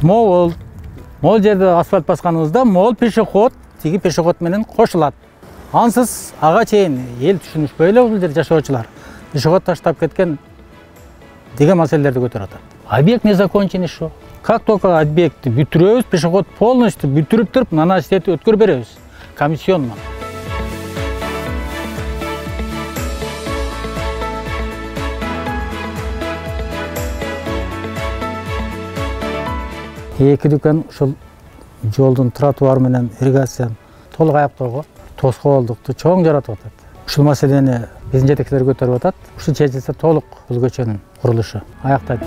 Могул жерде асфальт басканыбызда могул пешеход тиги пешеход менен кошулат. Ансыз ага чейин эл түшүнүшпөй эле бул жерде жашоочулар. Пешеход таштап кеткен деген маселелерди көтөрүп атат. Объект не закончен еще. Как только объектти бүтүрөбүз, пешеход полностью бүтүрүп туруп, анан сетти өткөрүп беребиз. Комиссионно. Эки дүкөн ушул жолдун тротуары менен ирригацияны толук аяктоого тоскоолдукту чоң жаратып атат. Ушул маселени биздин жетекчилер көтөрүп атат. Ушул чечилсе толук бул көчөнүн курулушу аяктайт.